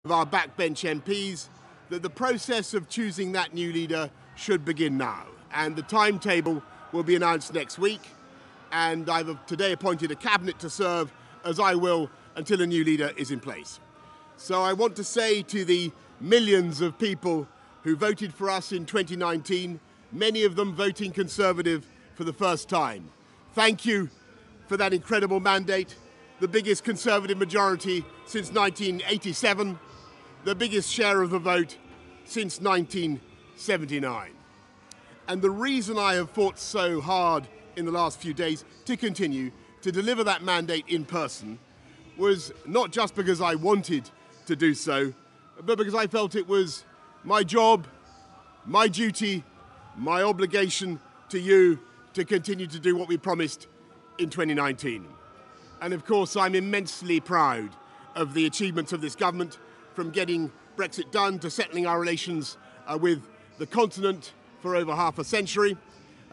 of our backbench MPs that the process of choosing that new leader should begin now. And the timetable will be announced next week. And I've today appointed a cabinet to serve, as I will, until a new leader is in place. So I want to say to the millions of people who voted for us in 2019, many of them voting Conservative for the first time, thank you for that incredible mandate, the biggest Conservative majority since 1987, the biggest share of the vote since 1979. And the reason I have fought so hard in the last few days to continue to deliver that mandate in person was not just because I wanted to do so, but because I felt it was my job, my duty, my obligation to you to continue to do what we promised in 2019. And of course, I'm immensely proud of the achievements of this government, from getting Brexit done to settling our relations with the continent for over half a century,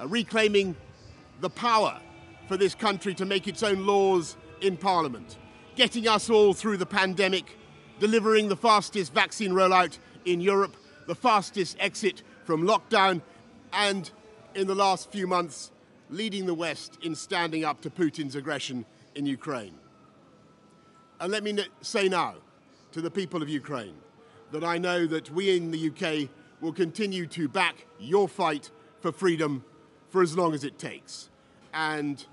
reclaiming the power for this country to make its own laws in Parliament, getting us all through the pandemic, delivering the fastest vaccine rollout in Europe, the fastest exit from lockdown, and in the last few months, leading the West in standing up to Putin's aggression in Ukraine. And let me say now to the people of Ukraine that I know that we in the UK will continue to back your fight for freedom for as long as it takes. And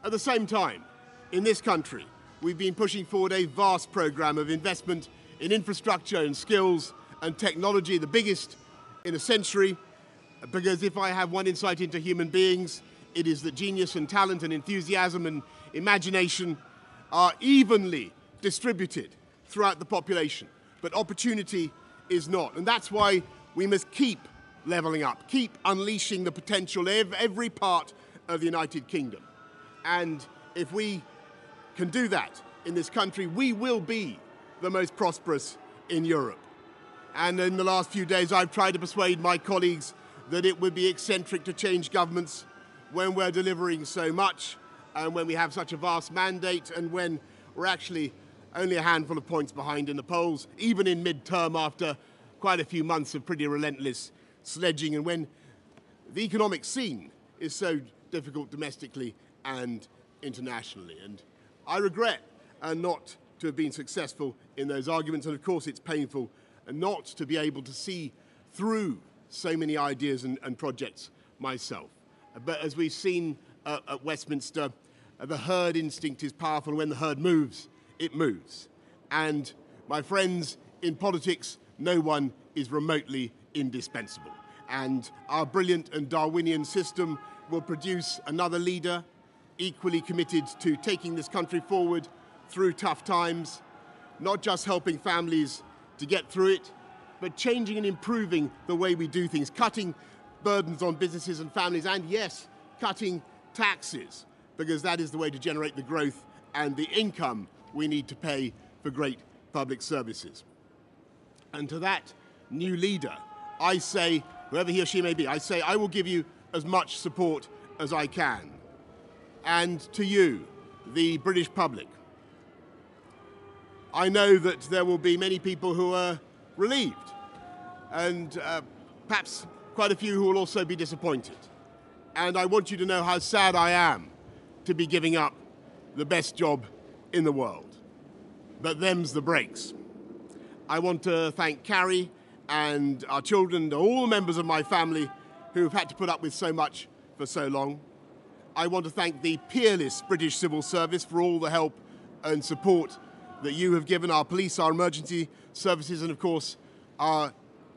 at the same time, in this country, we've been pushing forward a vast program of investment in infrastructure and skills and technology, the biggest in a century, because if I have one insight into human beings, it is that genius and talent and enthusiasm and imagination are evenly distributed throughout the population, but opportunity is not. And that's why we must keep levelling up, keep unleashing the potential of every part of the United Kingdom. And if we can do that in this country, we will be the most prosperous in Europe. And in the last few days, I've tried to persuade my colleagues that it would be eccentric to change governments when we're delivering so much, and when we have such a vast mandate, and when we're actually only a handful of points behind in the polls, even in mid-term after quite a few months of pretty relentless sledging, and when the economic scene is so difficult domestically and internationally. And I regret not to have been successful in those arguments, and of course it's painful not to be able to see through so many ideas and projects myself. But as we've seen at Westminster, the herd instinct is powerful. When the herd moves, it moves. And my friends, in politics, no one is remotely indispensable. And our brilliant and Darwinian system will produce another leader equally committed to taking this country forward through tough times, not just helping families to get through it, but changing and improving the way we do things, cutting burdens on businesses and families, and yes, cutting taxes, because that is the way to generate the growth and the income we need to pay for great public services. And to that new leader, I say, whoever he or she may be, I say I will give you as much support as I can. And to you, the British public, I know that there will be many people who are relieved, and perhaps quite a few who will also be disappointed. And I want you to know how sad I am to be giving up the best job in the world. But them's the breaks. I want to thank Carrie and our children and all the members of my family who have had to put up with so much for so long. I want to thank the peerless British civil service for all the help and support that you have given our police, our emergency services, and of course our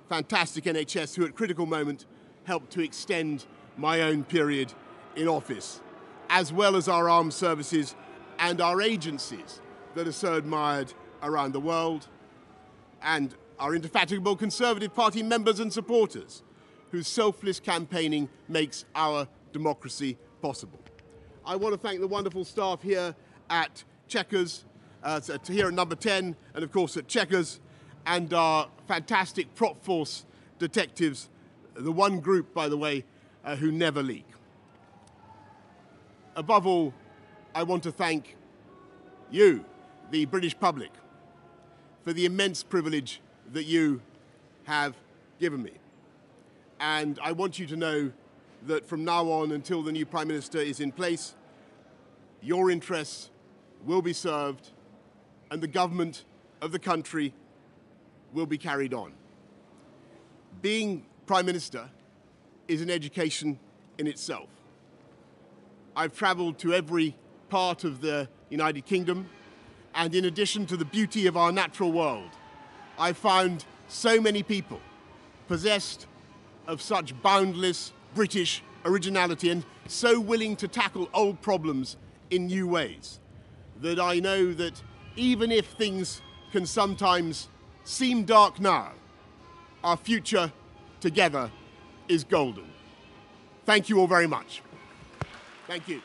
fantastic NHS, who at critical moment helped to extend my own period in office, as well as our armed services and our agencies that are so admired around the world, and our indefatigable Conservative Party members and supporters, whose selfless campaigning makes our democracy possible. I want to thank the wonderful staff here at Chequers, here at Number 10, and of course at Chequers, and our fantastic prop force detectives, the one group, by the way, who never leak. Above all, I want to thank you, the British public, for the immense privilege that you have given me. And I want you to know that from now on until the new Prime Minister is in place, your interests will be served and the government of the country will be carried on. Being Prime Minister is an education in itself. I've travelled to every part of the United Kingdom, and in addition to the beauty of our natural world, I've found so many people possessed of such boundless British originality and so willing to tackle old problems in new ways that I know that even if things can sometimes seem dark now, our future together is golden. Thank you all very much. Thank you.